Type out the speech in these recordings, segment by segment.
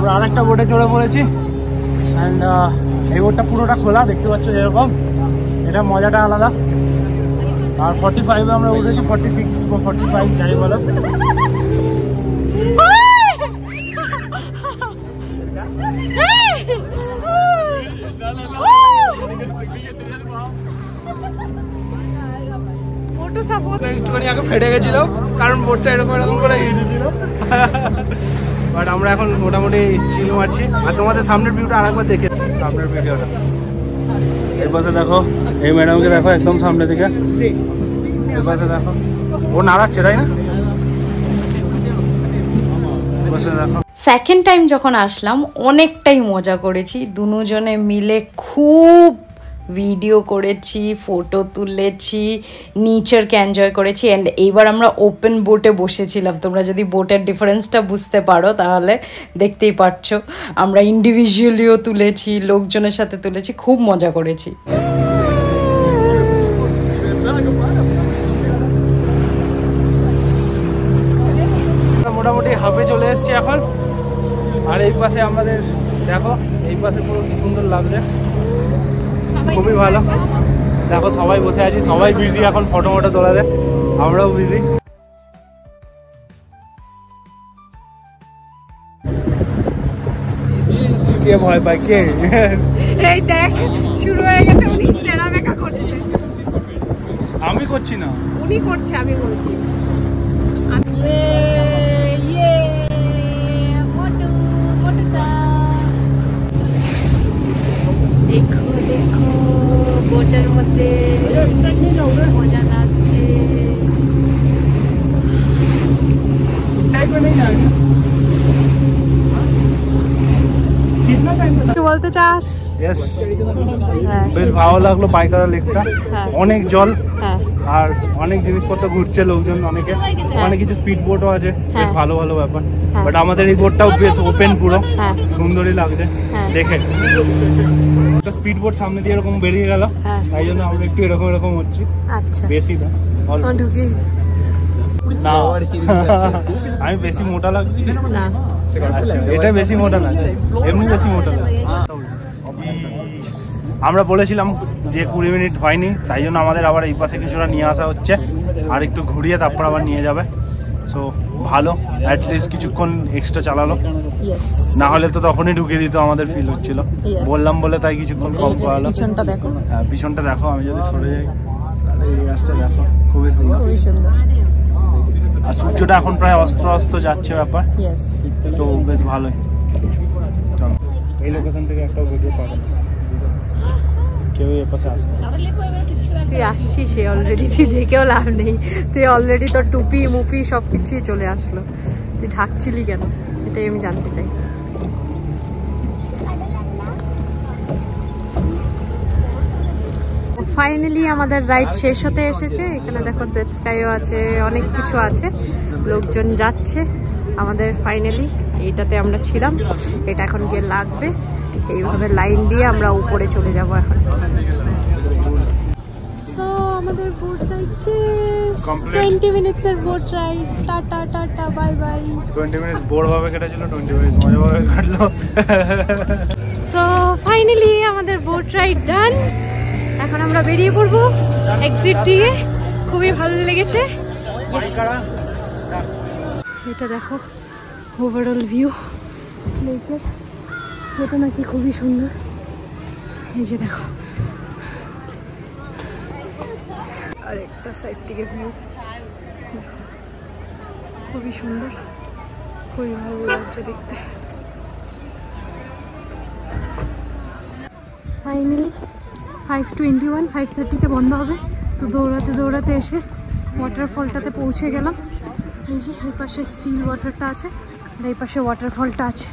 আমরা আরেকটা বোটে চড়ে পড়েছি অ্যান্ড এই বোটটা পুরোটা খোলা, দেখতে পাচ্ছ যেরকম। এটা মজাটা আলাদা। আর 45 আমরা উঠেছি, 46 বা 45 যাই বলো। একটুখানি আগে ফেটে গেছিল কারণ বোটটা এরকম এরকম করে হিটেছিল। বাট আমরা এখন মোটামুটি চিল মারছি। আর তোমাদের সামনের ভিউটা আরেকবার দেখে, সামনের ভিডিওটা এই পাশে দেখো, এই ম্যাডামকে দেখো একদম সামনে থেকে, এই পাশে দেখো ও নাড়াচ্ছে, তাই না? এই পাশে দেখো। সেকেন্ড টাইম যখন আসলাম অনেকটাই মজা করেছি, দুজনে মিলে খুব ভিডিও করেছি, ফটো তুলেছি, নেচারকে এনজয় করেছি। অ্যান্ড এইবার আমরা ওপেন বোটে বসেছিলাম। তোমরা যদি বোটের ডিফারেন্সটা বুঝতে পারো তাহলে দেখতেই পাচ্ছো। আমরা ইন্ডিভিজুয়ালিও তুলেছি, লোকজনের সাথে তুলেছি, খুব মজা করেছি। মোটামুটি হাফে চলে এসছি এখন। আর এই পাশে আমাদের দেখো, এই পাশে পুরো কি সুন্দর লাগছে, খুবই ভালো। দেখো সবাই বসে আছি, সবাই বিজি এখন ফটো মটো তোলাতে, আমরাও বিজি। কে ভয় পায় কে? এই দেখ শুরু হয়ে গেছে, উনি তেরাবেকা করছে। আমি করছি না, উনি করছে, আমি বলছি। দেখো দেখো বোটের মধ্যে মজা লাগছে। বলতে চাস? বেশ ভালো লাগলো পাইকারা লেকটা, অনেক জল আর অনেক জিনিসপত্র ঘুরছে, লোকজন অনেকে, অনেক কিছু স্পিড বোটও আছে, বেশ ভালো ভালো ব্যাপার। বাট আমাদের এই বোটটাও বেশ ওপেন, পুরো সুন্দরই লাগছে দেখে। একটা স্পিড বোট সামনে দিয়ে এরকম বেরিয়ে গেল, তাই জন্য আমরা একটু এরকম এরকম হচ্ছি, বেশি না। না আমি বেশি মোটা লাগছি না, আচ্ছা এটা বেশি মোটা না, এমনি বেশি মোটা লাগে। আমরা বলেছিলাম যে 20 মিনিট হয়নি, তাই জন্য আমাদের আবার এই পাশে কিছুটা নিয়ে আসা হচ্ছে, আর একটু ঘুরিয়ে তারপর আবার নিয়ে যাবে। সো ভালো, অ্যাটলিস্ট কিছুক্ষণ এক্সট্রা চালালো, না হলে তো তখনই ঢুকিয়ে দিত, আমাদের ফিল হচ্ছিল। বললাম বলে তাই কিছুক্ষণ কম করালো। পিছনটা দেখো, হ্যাঁ পিছনটা দেখো, আমি যদি সরে যাই তাহলে এই গাছটা দেখো, খুবই সুন্দর। আর সূর্যটা এখন প্রায় অস্ত অস্ত যাচ্ছে ব্যাপার, তো বেশ ভালোই। এই লোকেশন থেকে একটা ভিডিও পাবেন, কেউ এর পাশে আসে। তুই আসছিস অলরেডি, তুই দেখেও লাভ নেই, তুই অলরেডি তোর টুপি মুপি সব কিছুই চলে আসলো, তুই ঢাকছিলি কেন এটাই আমি জানতে চাই। ফাইনালি আমাদের রাইড শেষ হতে এসেছে। এখানে দেখো জেট স্কাইও আছে, অনেক কিছু আছে, লোকজন যাচ্ছে। আমাদের ফাইনালি এইটাতে আমরা ছিলাম, এটা এখন গিয়ে লাগবে, এইভাবে লাইন দিয়ে আমরা উপরে চলে যাব এখন। সো আমাদের বোট রাইড শেষ, 20 মিনিটসের boat ride. Tata tata bye bye. 20 minute bore ভাবে কেটেছিল, 20 মিনিট মজাভাবে কাটলো। সো ফাইনালি আমাদের বোট রাইড ডান। এখন আমরা বেরিয়ে পড়বো এক্সিট দিয়ে, খুবই ভালো লেগেছে। এটা দেখো ওভারঅল ভিউ লেকের, এটা নাকি খুবই সুন্দর। এই যে দেখো আর একটা সাইড থেকে ভিউ, খুবই সুন্দর, খুবই ভালো লাগছে দেখতে। ফাইনালি 5:21, 5:30-তে বন্ধ হবে, তো দৌড়াতে দৌড়াতে এসে ওয়াটারফলটাতে পৌঁছে গেলাম। এই যে এই পাশে স্টিল ওয়াটারটা আছে আর এই পাশে ওয়াটারফলটা আছে।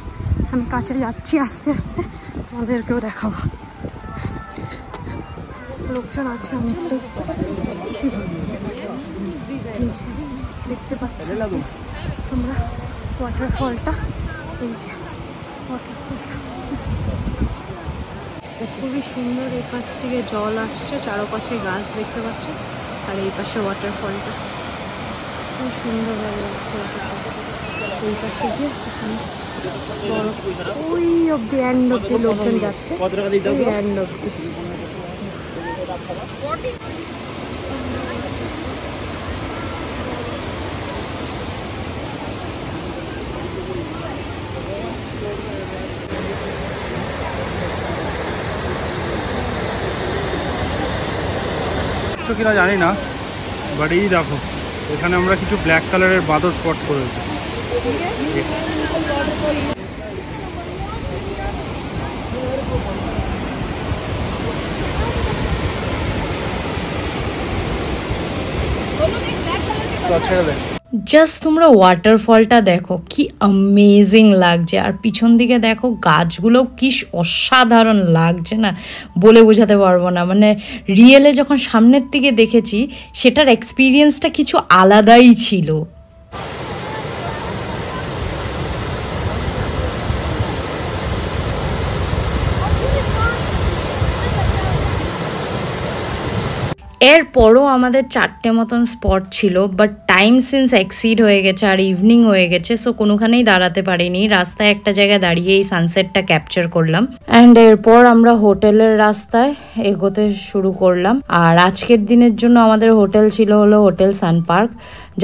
আমি কাছে যাচ্ছি আস্তে আস্তে, তোমাদেরকেও দেখাবো। লোকজন আছে অনেকটাই, দেখতে পাচ্ছি তোমরা ওয়াটারফলটা। এই যে ওয়াটারফলটা খুবই সুন্দর, এই পাশ থেকে জল আসছে, চারপাশে গাছ দেখতে পাচ্ছ, আর এই পাশে ওয়াটারফলটা খুব সুন্দর লাগছে। এই পাশে গিয়ে বরফ ওই অব্দি এন্ড অব্দি লোকজন যাচ্ছে, এন্ড অব্দি। কিনা জানি না, বাট এই দেখো এখানে আমরা কিছু ব্ল্যাক কালারের বাদর স্পট করেছি। ছেড়ে দেয়। জাস্ট তোমরা ওয়াটারফলটা দেখো কি অ্যামেজিং লাগছে, আর পিছন দিকে দেখো গাছগুলো কি অসাধারণ লাগছে না, বলে বোঝাতে পারবো না। মানে রিয়েলে যখন সামনের দিকে দেখেছি সেটার এক্সপিরিয়েন্সটা কিছু আলাদাই ছিল। এরপরও আমাদের 4টে মতন স্পট ছিল, বাট টাইম সিন্স এক্সিড হয়ে গেছে আর ইভিনিং হয়ে গেছে, সো কোনোখানেই দাঁড়াতে পারিনি। রাস্তায় একটা জায়গায় দাঁড়িয়ে এই সানসেটটা ক্যাপচার করলাম, অ্যান্ড এরপর আমরা হোটেলের রাস্তায় এগোতে শুরু করলাম। আর আজকের দিনের জন্য আমাদের হোটেল ছিল হলো হোটেল সানপার্ক।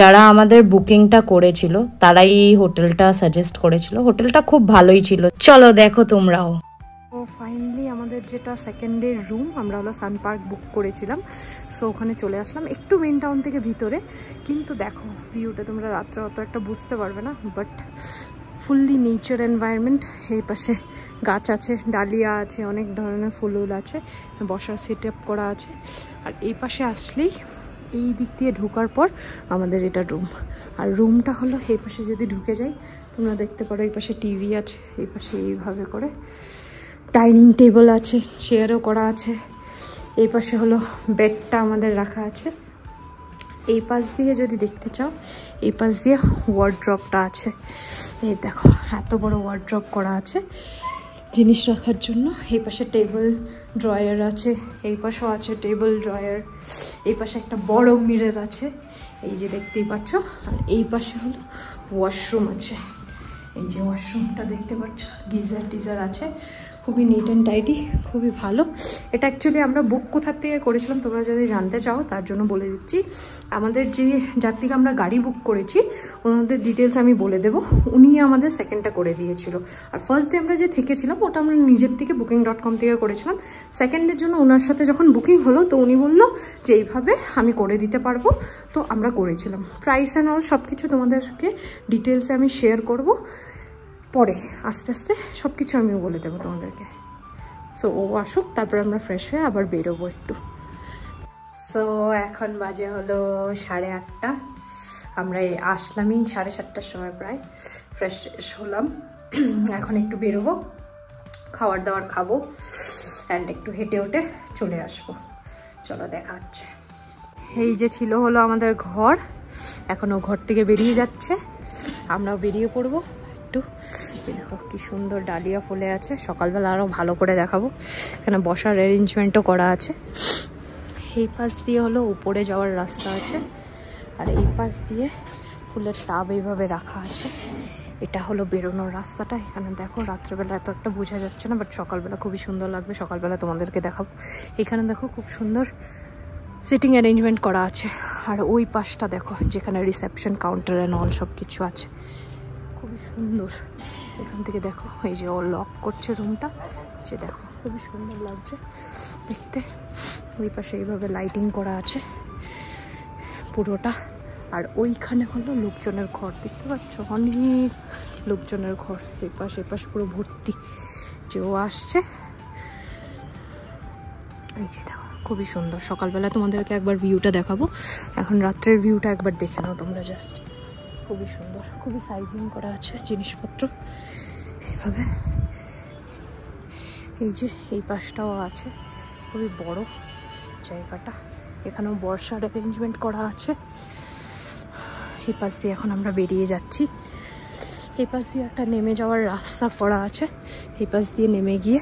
যারা আমাদের বুকিংটা করেছিল তারাই এই হোটেলটা সাজেস্ট করেছিল, হোটেলটা খুব ভালোই ছিল। চলো দেখো তোমরাও। তো ফাইনালি আমাদের যেটা সেকেন্ড ডে রুম, আমরা হলো সানপার্ক বুক করেছিলাম, সো ওখানে চলে আসলাম একটু মেন টাউন থেকে ভিতরে। কিন্তু দেখো ভিউটা তোমরা রাত্রে অত একটা বুঝতে পারবে না, বাট ফুললি নেচার এনভায়রনমেন্ট। এই পাশে গাছ আছে, ডালিয়া আছে, অনেক ধরনের ফুল আছে, বসার সেট আপ করা আছে। আর এই পাশে আসলেই এই দিক দিয়ে ঢোকার পর আমাদের এটা রুম। আর রুমটা হলো এই পাশে যদি ঢুকে যাই তোমরা দেখতে পারো, এই পাশে টিভি আছে, এই পাশে এইভাবে করে ডাইনিং টেবিল আছে, চেয়ারও করা আছে। এই পাশে হলো বেডটা আমাদের রাখা আছে। এই পাশ দিয়ে যদি দেখতে চাও, এই পাশ দিয়ে ওয়ার্ড্রপটা আছে। এই দেখো এত বড় ওয়ার্ড্রপ করা আছে জিনিস রাখার জন্য। এই পাশে টেবিল ড্রয়ার আছে, এই পাশেও আছে টেবিল ড্রয়ার। এই পাশে একটা বড় মিরর আছে, এই যে দেখতেই পাচ্ছ। আর এই পাশে হলো ওয়াশরুম আছে, এই যে ওয়াশরুমটা দেখতে পাচ্ছ, গিজার টিজার আছে, খুবই নিট অ্যান্ড টাইডি, খুবই ভালো। এটা অ্যাকচুয়ালি আমরা বুক কোথার থেকে করেছিলাম তোমরা যদি জানতে চাও তার জন্য বলে দিচ্ছি। আমাদের যার থেকে আমরা গাড়ি বুক করেছি ওনাদের ডিটেলস আমি বলে দেবো, উনি আমাদের সেকেন্ডটা করে দিয়েছিল। আর ফার্স্ট ডে আমরা যে থেকেছিলাম ওটা আমরা নিজের থেকে booking.com থেকে করেছিলাম। সেকেন্ডের জন্য ওনার সাথে যখন বুকিং হলো তো উনি বললো যে এইভাবে আমি করে দিতে পারবো, তো আমরা করেছিলাম। প্রাইস অ্যান্ড অল সব কিছু তোমাদেরকে ডিটেলসে আমি শেয়ার করবো পরে, আস্তে আস্তে সব কিছু আমি বলে দেবো তোমাদেরকে। সো ও আসুক, তারপর আমরা ফ্রেশ হয়ে আবার বেরোবো একটু। সো এখন বাজে হলো 8:30। আমরা আসলামই 7:30টার সময়, প্রায় ফ্রেশ হলাম। এখন একটু বেরোবো, খাবার দাবার খাবো, অ্যান্ড একটু হেঁটে হেঁটে চলে আসবো। চলো দেখা হচ্ছে। এই যে ছিল হলো আমাদের ঘর, এখনও ঘর থেকে বেরিয়ে যাচ্ছে, আমরাও বেরিয়ে পড়বো একটু। দেখো কি সুন্দর ডালিয়া ফুলে আছে, সকালবেলা আরও ভালো করে দেখাবো। এখানে বসার অ্যারেঞ্জমেন্টও করা আছে। এই পাশ দিয়ে হলো উপরে যাওয়ার রাস্তা আছে, আর এই পাশ দিয়ে ফুলের টাব এইভাবে রাখা আছে। এটা হলো বেরোনোর রাস্তাটা। এখানে দেখো রাত্রেবেলা এত একটা বোঝা যাচ্ছে না, বাট সকালবেলা খুবই সুন্দর লাগবে, সকালবেলা তোমাদেরকে দেখাবো। এখানে দেখো খুব সুন্দর সিটিং অ্যারেঞ্জমেন্ট করা আছে। আর ওই পাশটা দেখো যেখানে রিসেপশন কাউন্টার অ্যান্ড অল সব কিছু আছে, খুবই সুন্দর। এখান থেকে দেখো এই যে ও লক করছে রুমটা, যে দেখো খুবই সুন্দর লাগছে দেখতে। ওই পাশে এইভাবে লাইটিং করা আছে পুরোটা। আর ওইখানে হলো লোকজনের ঘর, দেখতে পাচ্ছ অনেক লোকজনের ঘর। এই পাশ পুরো ভর্তি, যে ও আসছে। এই যে দেখো খুবই সুন্দর। সকালবেলা তোমাদেরকে একবার ভিউটা দেখাবো, এখন রাত্রের ভিউটা একবার দেখে নাও তোমরা জাস্ট। খুবই সুন্দর, খুবই সাইজিং করা আছে জিনিসপত্র এইভাবে। এই যে এই পাশটাও আছে, খুবই বড় জায়গাটা। এখানেও বর্ষার অ্যারেঞ্জমেন্ট করা আছে। এই পাশ দিয়ে এখন আমরা বেরিয়ে যাচ্ছি। এই পাশ দিয়ে একটা নেমে যাওয়ার রাস্তা করা আছে, এই পাশ দিয়ে নেমে গিয়ে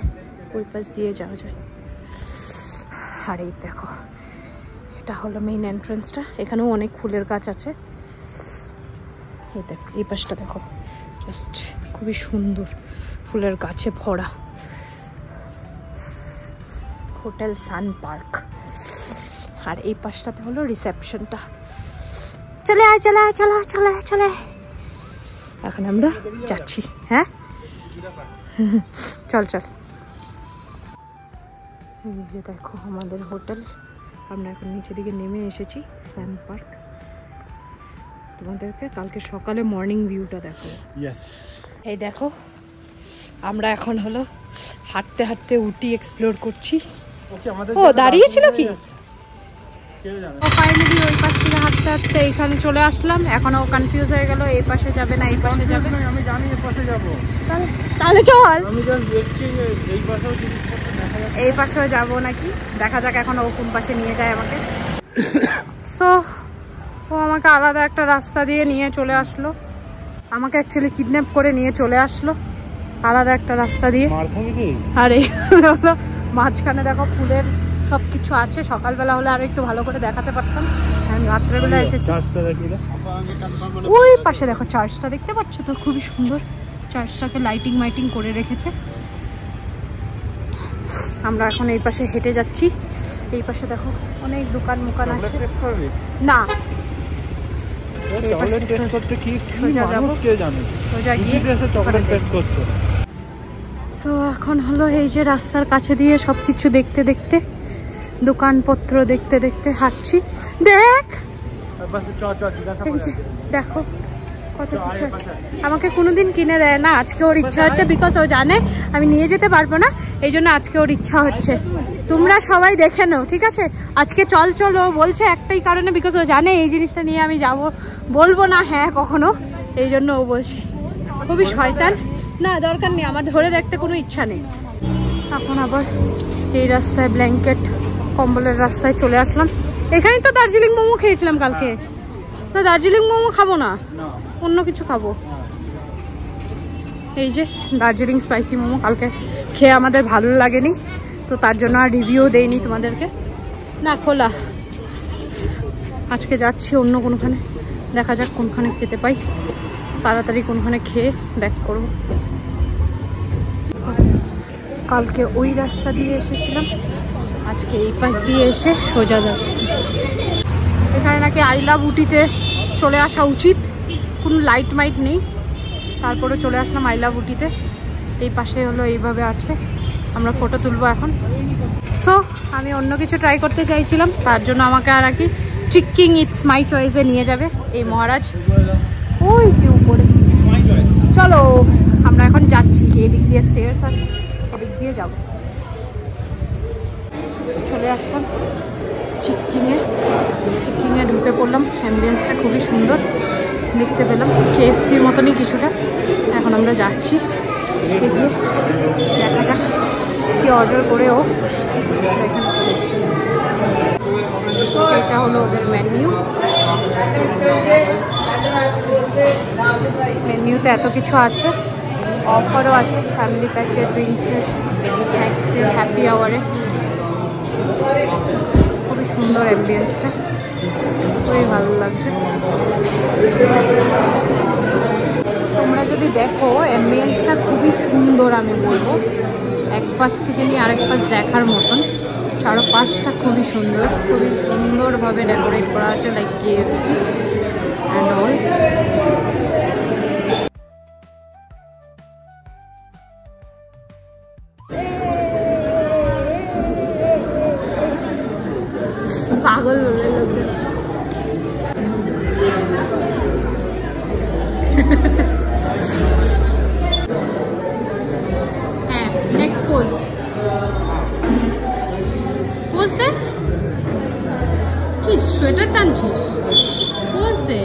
ওই পাশ দিয়ে যাওয়া যায়। আর এই দেখো এটা হলো মেইন এন্ট্রান্সটা, এখানেও অনেক ফুলের গাছ আছে। এই দেখো এই পাশটা দেখো, জাস্ট খুবই সুন্দর ফুলের গাছে ভরা হোটেল সান পার্ক। আর এই পাশটাতে হলো রিসেপশনটা। চলে আয় চলে আয় চলে আয় চলে আয় চলে আয়। এখন আমরা যাচ্ছি। হ্যাঁ চল চল। এই যে দেখো আমাদের হোটেল। আমরা এখন নিচের দিকে নেমে এসেছি সান পার্ক। তোমাদেরকে কালকে সকালে মর্নিং ভিউটা দেখো। এই দেখো আমরা এখন হলো হাঁটতে হাঁটতে উটি এক্সপ্লোর করছি। ও দাঁড়িয়েছিল কি? ফাইনালি ওই পাশ থেকে হাঁটতে হাঁটতে এইখানে চলে আসলাম। এখন ও কনফিউজ হয়ে গেল এই পাশে যাবে না এই পাশে যাবে। আমি জানি এই পাশে যাব। তাহলে চল। আমি জাস্ট দেখছি যে এই পাশেও জিনিসপত্র দেখা যাচ্ছে। এই পাশেও যাবো নাকি দেখা যাক এখন ও কোন পাশে নিয়ে যায় আমাকে। সো ও আমাকে আলাদা একটা রাস্তা দিয়ে নিয়ে চলে আসলো। আমাকে অ্যাকচুয়ালি কিডন্যাপ করে নিয়ে চলে আসলো আলাদা একটা রাস্তা দিয়ে। আর এই মাঝখানে দেখো ফুলের সবকিছু আছে। সকালবেলা হলে আরো একটু ভালো করে দেখাতে পারতাম। আমি রাত্রেবেলা এসেছি। ওই পাশে দেখো চার্চটা দেখতে পাচ্ছ তো, খুবই সুন্দর। চার্চটাকে লাইটিং মাইটিং করে রেখেছে। আমরা এখন এই পাশে হেঁটে যাচ্ছি। এই পাশে দেখো অনেক দোকান মোকান আছে। না সো এখন হলো এই যে রাস্তার কাছে দিয়ে সবকিছু দেখতে দেখতে দোকানপত্র দেখতে দেখতে হাঁটছি। দেখ দেখো কত কিছু আছে। আমাকে কোনোদিন কিনে দেয় না, আজকে ওর ইচ্ছা হচ্ছে। বিকজ ও জানে আমি নিয়ে যেতে পারবো না, এই জন্য আজকে ওর ইচ্ছা হচ্ছে। তোমরা সবাই দেখে নাও ঠিক আছে। আজকে চল চল ও বলছে একটাই কারণে, বিকজ ও জানে এই জিনিসটা নিয়ে আমি যাব বলবো না হ্যাঁ কখনো, এই জন্য ও বলছে। খুবই শয়তান। না দরকার নেই, আমার ধরে দেখতে কোনো ইচ্ছা নেই। এখন আবার এই রাস্তায় ব্ল্যাঙ্কেট কম্বলের রাস্তায় চলে আসলাম। এখানেই তো দার্জিলিং মোমো খেয়েছিলাম কালকে। তো দার্জিলিং মোমো খাবো না, অন্য কিছু খাবো। এই যে দার্জিলিং স্পাইসি মোমো কালকে খেয়ে আমাদের ভালো লাগেনি, তো তার জন্য আর রিভিউ দেইনি তোমাদেরকে। না খোলা। আজকে যাচ্ছি অন্য কোনখানে, দেখা যাক কোনখানে খেতে পাই। তাড়াতাড়ি কোনখানে খেয়ে ব্যাক করবো। কালকে ওই রাস্তা দিয়ে এসেছিলাম, আজকে এই পাশ দিয়ে এসে সোজা যাচ্ছি। এখানে নাকি আই লাভ উটিতে চলে আসা উচিত, কোনো লাইট মাইট নেই, তারপরে চলে আসলাম আই লাভ উটিতে। এই পাশে হলো এইভাবে আছে, আমরা ফটো তুলবো এখন। সো আমি অন্য কিছু ট্রাই করতে চাইছিলাম, তার জন্য আমাকে আর কি চিক্কিং ইটস মাই চয়েসে নিয়ে যাবে এই মহারাজ। ওই যে উপরে চলো আমরা এখন যাচ্ছি। এদিক দিয়ে স্টেয়ার্স আছে, এদিক দিয়ে যাব। চলে আসলাম চিক্কিংয়ে ঢুকে পড়লাম। অ্যাম্বিয়েন্সটা খুবই সুন্দর দেখতে পেলাম, KFCর মতনই কিছুটা। এখন আমরা যাচ্ছি, এগিয়ে দেখা যাক কি অর্ডার করে ও। এটা হলো ওদের মেনুতে এত কিছু আছে, অফারও আছে, ফ্যামিলি প্যাকের, ড্রিঙ্কসের, স্ন্যাক্সের, হ্যাপি আওয়ারে। খুবই সুন্দর অ্যাম্বিয়েন্সটা, খুবই ভালো লাগছে। তোমরা যদি দেখো অ্যাম্বিয়েন্সটা খুবই সুন্দর, আমি বলবো এক পাশ থেকে নিয়ে আরেক পাশ দেখার মতন। চারপাশটা খুবই সুন্দর, খুবই সুন্দরভাবে ডেকোরেট করা আছে, লাইক KFC অ্যান্ড অল। পাগল বলে লোকজন। হ্যাঁ নেক্সট পোজ দে। কি সোয়েটার টানছিস? পোজ দে।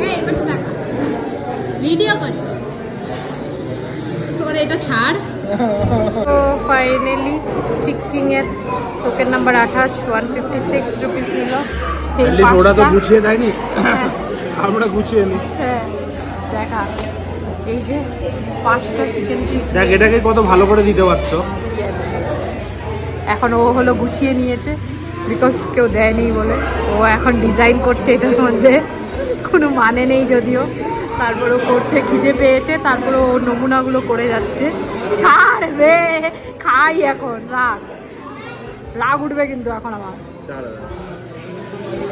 এই পাশে টাকা ভিডিও করছি তোর, এটা ছাড়। তো ফাইনালি চিক্কিংয়ের টোকেন নাম্বার 28, 156 রুপিস নিল। ওরা তো গুছিয়ে দেয়নি, আমরা গুছিয়ে নি। হ্যাঁ দেখা, এই যে 5টা চিকেন পিস। দেখ এটাকে কত ভালো করে দিতে পারছো। এখন ও হলো গুছিয়ে নিয়েছে, বিকজ কেউ দেয়নি বলে। ও এখন ডিজাইন করছে, এটার মধ্যে কোনো মানে নেই যদিও, তারপরে করছে, খিদে পেয়েছে, তারপরে ও নমুনাগুলো করে যাচ্ছে। ছাড় রে, খাই এখন, রাগ উঠবে কিন্তু এখন আমার।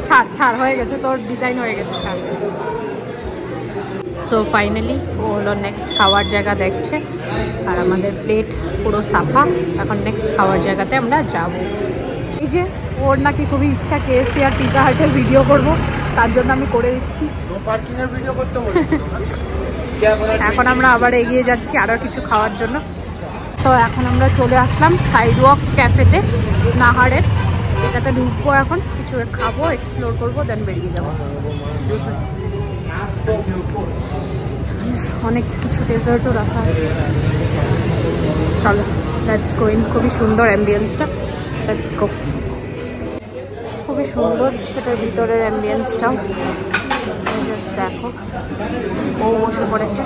ছাড় ছাড়, হয়ে গেছে তোর ডিজাইন, হয়ে গেছে, ছাড়। সো ফাইনালি ও হলো নেক্সট খাওয়ার জায়গা দেখছে, আর আমাদের প্লেট পুরো সাফা। এখন নেক্সট খাওয়ার জায়গাতে আমরা যাব। এই যে ওর নাকি খুবই ইচ্ছা KFC আর পিৎজা হাটের ভিডিও করব, তার জন্য আমি করে দিচ্ছি। এখন আমরা আবার এগিয়ে যাচ্ছি আরও কিছু খাওয়ার জন্য। তো এখন আমরা চলে আসলাম সাইডওয়াক ক্যাফেতে, নাহারের। এটাতে ঢুকবো, এখন কিছু খাবো, এক্সপ্লোর করবো, দেন বেরিয়ে যাবো। অনেক কিছু ডেজার্টও রাখা আছে। চলো লেটস গো ইন। খুবই সুন্দর অ্যাম্বিয়েন্সটা, লেটস গো। খুবই সুন্দর এটার ভিতরের অ্যাম্বিয়েন্সটাও, দেখো। ও বসে পড়েছে,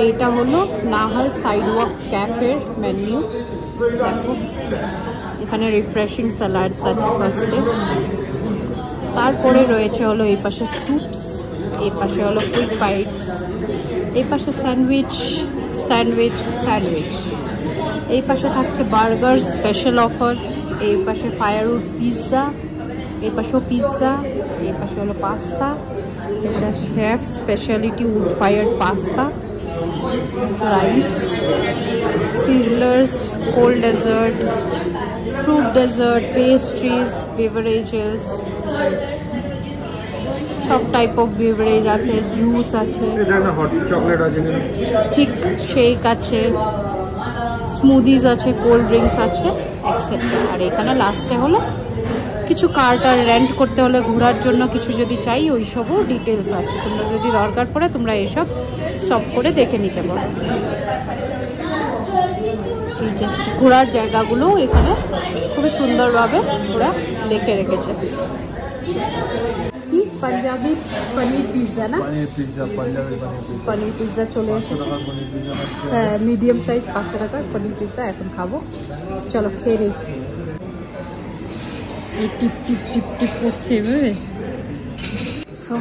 এইটা হলো নাহার সাইডওয়াক ক্যাফের মেনু। দেখো এখানে রিফ্রেশিং স্যালাডস আছে ফার্স্টে, তারপরে রয়েছে হলো এই পাশে স্যুপস, এই পাশে হলো কুইক বাইটস, এই পাশে স্যান্ডউইচ স্যান্ডউইচ স্যান্ডউইচ, এই পাশে থাকছে বার্গার স্পেশাল অফার, এই পাশে ফায়ারউড পিৎজা, এই পাশেও পিৎজা, এই পাশে হলো পাস্তা, এটা chef speciality wood fired pasta, rice, sizzlers, cold dessert, fruit dessert, pastries, beverages, সব টাইপ অফ বেভারেজ আছে, জুস আছে, হট চকলেট আছে, ঠিক শেক আছে, স্মুদিজ আছে, কোল্ড ড্রিঙ্কস আছে, এক্সেট্রা। আর এখানে লাস্টে হলো কিছু কার টার রেন্ট করতে হলে ঘোরার জন্য কিছু যদি চাই, ওই সবও ডিটেলস আছে। তোমরা যদি দরকার পড়ে তোমরা এসব স্টপ করে দেখে নিতে পারো। এই যে ঘোরার জায়গাগুলো এখানে খুবই সুন্দরভাবে ওরা লিখে রেখেছে। কি পাঞ্জাবি পনির পিৎজা না? পনির পিৎজা চলে এসেছে। হ্যাঁ, মিডিয়াম সাইজ 500 টাকার পনির পিৎজা এখন খাবো। চলো খেয়ে নিই। এই টিপ টিপ টিপ টিপ করছে এভাবে। সো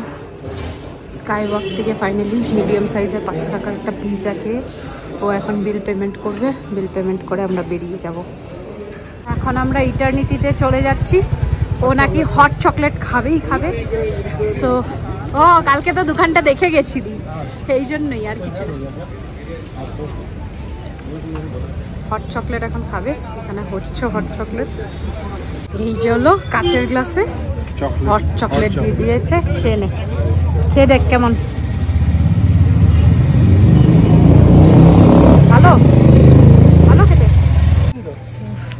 স্কাইওয়াক থেকে ফাইনালি মিডিয়াম সাইজের 500 টাকার একটা পিৎজা খেয়ে ও এখন বিল পেমেন্ট করবে। বিল পেমেন্ট করে আমরা বেরিয়ে যাব। এখন আমরা ইটারনিটিতে চলে যাচ্ছি। ও নাকি হট চকলেট খাবেই খাবে। সো ও কালকে তো দোকানটা দেখে গেছিলি, এই জন্যই, আর কিছু না। হট চকলেট এখন খাবে। এখানে হচ্ছে হট চকলেট। এই যে হলো কাচের গ্লাসে হট চকলেট দিয়ে দিয়েছে। খেয়ে নে, খেয়ে দেখ কেমন। ভালো ভালো খেতে।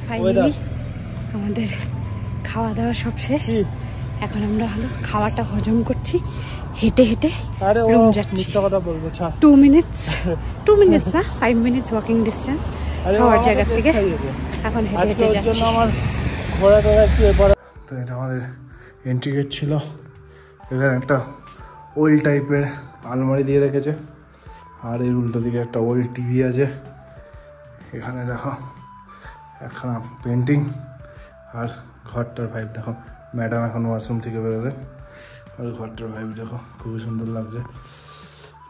ফাইনালি আমাদের খাওয়া দাওয়া সব শেষ। এখন আমরা হলো খাওয়াটা হজম করছি, হেঁটে হেঁটে রুম যাচ্ছি। 2 মিনিটস 5 মিনিটস ওয়াকিং ডিস্টেন্স খাওয়ার জায়গা থেকে। এখন হেঁটে হেঁটে যাচ্ছি। তো এটা আমাদের এন্ট্রি গেট ছিল। এখানে একটা ওল্ড টাইপের আলমারি দিয়ে রেখেছে, আর এর উল্টো দিকে একটা ওল্ড টিভি আছে। এখানে দেখো একখানা পেন্টিং, আর ঘরটার ভাইব দেখো। ম্যাডাম এখন ওয়াশরুম থেকে বেরোবে, আর ঘরটার ভাইব দেখো, খুবই সুন্দর লাগছে।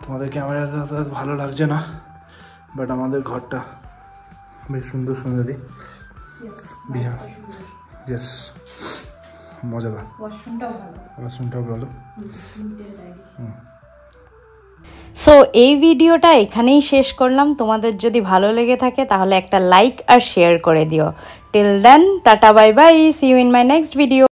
তোমাদের ক্যামেরাতে অত ভালো লাগছে না, বাট আমাদের ঘরটা বেশ সুন্দর সুন্দরই। ইয়েস, মজাদার। ওয়াশরুমটাও ভালো। সো এই ভিডিওটা এখানেই শেষ করলাম। তোমাদের যদি ভালো লেগে থাকে তাহলে একটা লাইক আর শেয়ার করে দিও। Till then tata bye bye, see you in my next video.